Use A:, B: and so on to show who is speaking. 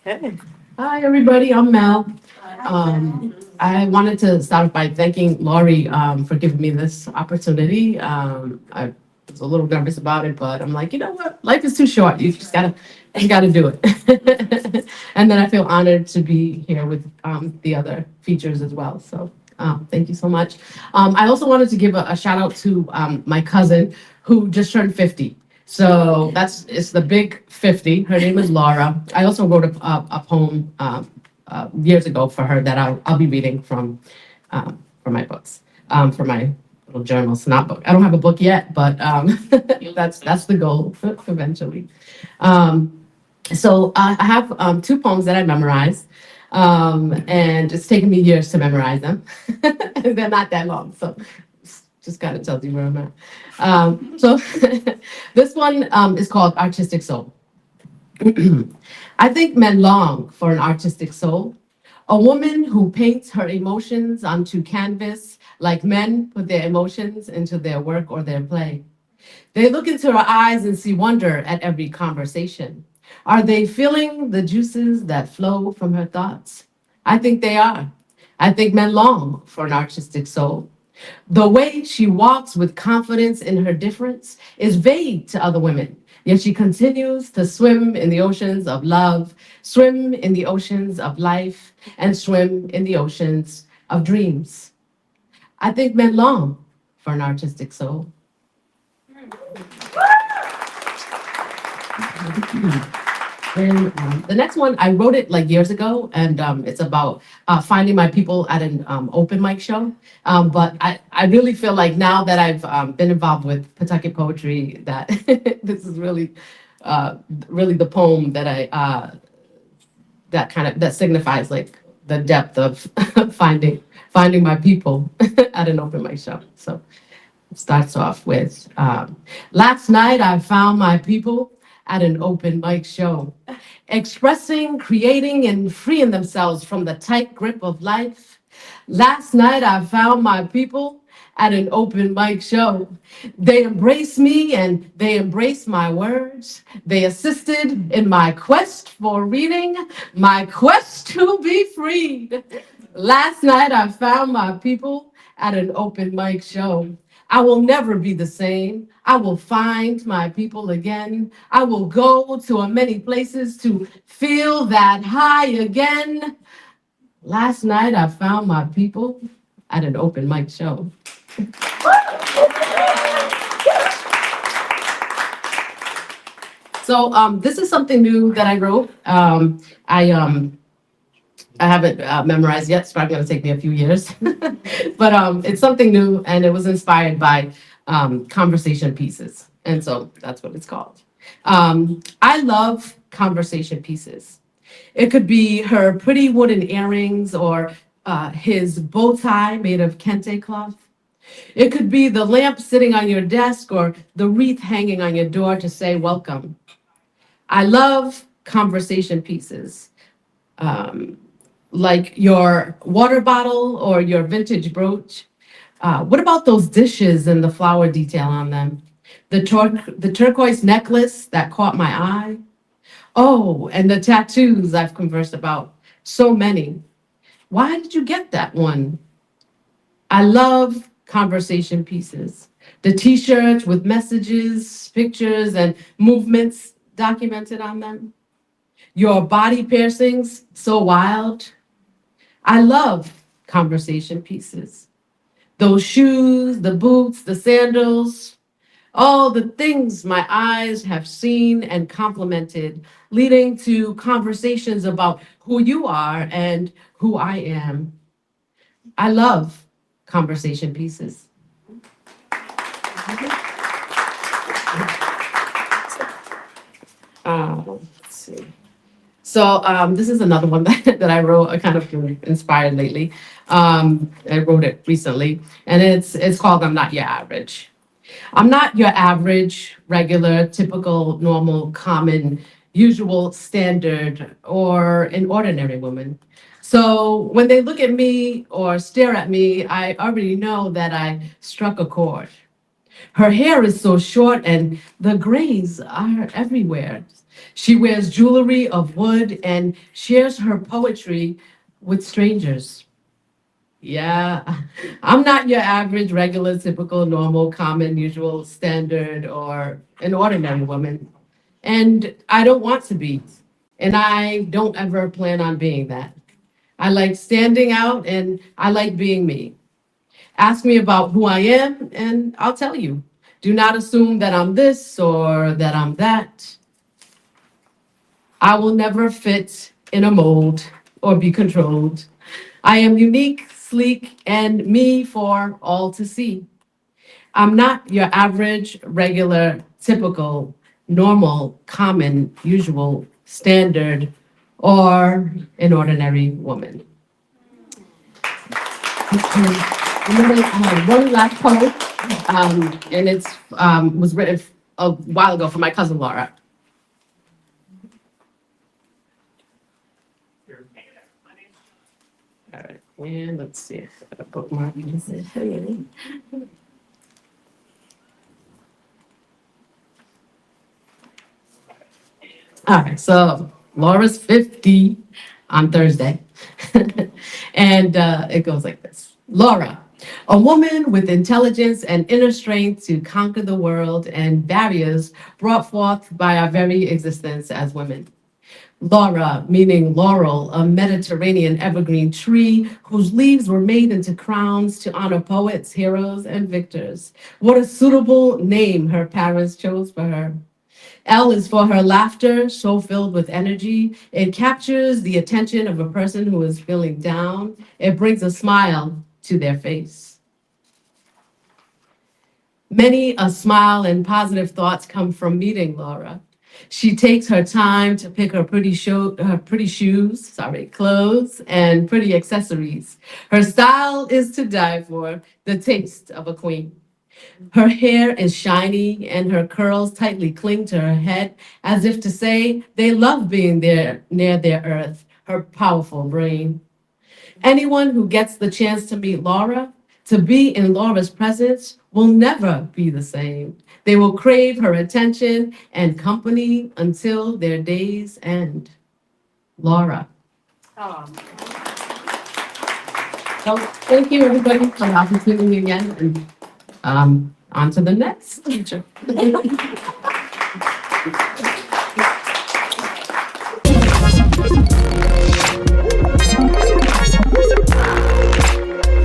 A: Okay. Hi, everybody. I'm Mel. I wanted to start by thanking Laurie for giving me this opportunity. I was a little nervous about it, but I'm like, you know what? Life is too short. You gotta do it. And then I feel honored to be here with the other features as well. So thank you so much. I also wanted to give a shout out to my cousin who just turned 50. So it's the big 50. Her name is Laura. I also wrote a poem years ago for her that I'll be reading from my books, from my little journals, not book. I don't have a book yet, but that's the goal eventually. Um, I have two poems that I memorized, and it's taken me years to memorize them. They're not that long, so just kind of tells you where I'm at. So this one is called Artistic Soul. I think men long for an artistic soul, a woman who paints her emotions onto canvas like men put their emotions into their work or their play. They look into her eyes and see wonder at every conversation. Are they feeling the juices that flow from her thoughts? I think they are. I think men long for an artistic soul. The way she walks with confidence in her difference is vague to other women, yet she continues to swim in the oceans of love, swim in the oceans of life, and swim in the oceans of dreams. I think men long for an artistic soul. And the next one, I wrote it like years ago, and it's about finding my people at an open mic show. But I really feel like now that I've been involved with Pawtucket Poetry, that this is really the poem that that signifies like the depth of finding my people at an open mic show. So it starts off with, last night I found my people at an open mic show, expressing, creating, and freeing themselves from the tight grip of life. Last night, I found my people at an open mic show. They embraced me and they embraced my words. They assisted in my quest for reading, my quest to be freed. Last night, I found my people at an open mic show. I will never be the same. I will find my people again. I will go to many places to feel that high again. Last night, I found my people at an open mic show. So this is something new that I wrote. I haven't memorized yet. It's probably going to take me a few years, but it's something new, and it was inspired by conversation pieces, and so that's what it's called. I love conversation pieces. It could be her pretty wooden earrings or his bow tie made of kente cloth. It could be the lamp sitting on your desk or the wreath hanging on your door to say welcome. I love conversation pieces. Um, like your water bottle or your vintage brooch. What about those dishes and the flower detail on them? The turquoise necklace that caught my eye. Oh, and the tattoos I've conversed about. So many. Why did you get that one? I love conversation pieces. The t-shirts with messages, pictures, and movements documented on them. Your body piercings, so wild. I love conversation pieces. Those shoes, the boots, the sandals, all the things my eyes have seen and complimented, leading to conversations about who you are and who I am. I love conversation pieces. Let's see. So this is another one that I wrote. I kind of been inspired lately. I wrote it recently, and it's called "I'm Not Your Average." I'm not your average, regular, typical, normal, common, usual, standard, or an ordinary woman. So when they look at me or stare at me, I already know that I struck a chord. Her hair is so short and the grays are everywhere. She wears jewelry of wood and shares her poetry with strangers. Yeah, I'm not your average, regular, typical, normal, common, usual, standard, or an ordinary woman. And I don't want to be. And I don't ever plan on being that. I like standing out and I like being me. Ask me about who I am and I'll tell you. Do not assume that I'm this or that I'm that. I will never fit in a mold or be controlled. I am unique, sleek, and me for all to see. I'm not your average, regular, typical, normal, common, usual, standard, or an ordinary woman. And then I have one last poem, and it's was written a while ago for my cousin Laura. All right, and let's see if I bookmark this. All right, so Laura's 50 on Thursday. And it goes like this. Laura, a woman with intelligence and inner strength to conquer the world and barriers brought forth by our very existence as women. Laura, meaning laurel, a Mediterranean evergreen tree whose leaves were made into crowns to honor poets, heroes, and victors. What a suitable name her parents chose for her. L is for her laughter, so filled with energy. It captures the attention of a person who is feeling down. It brings a smile to their face. Many a smile and positive thoughts come from meeting Laura. She takes her time to pick her pretty shoes, clothes, and pretty accessories. Her style is to die for, the taste of a queen. Her hair is shiny and her curls tightly cling to her head as if to say they love being there near their earth, her powerful brain. Anyone who gets the chance to meet Laura, to be in Laura's presence, will never be the same. They will crave her attention and company until their days end. Laura. So thank you everybody for the opportunity again. And on to the next teacher.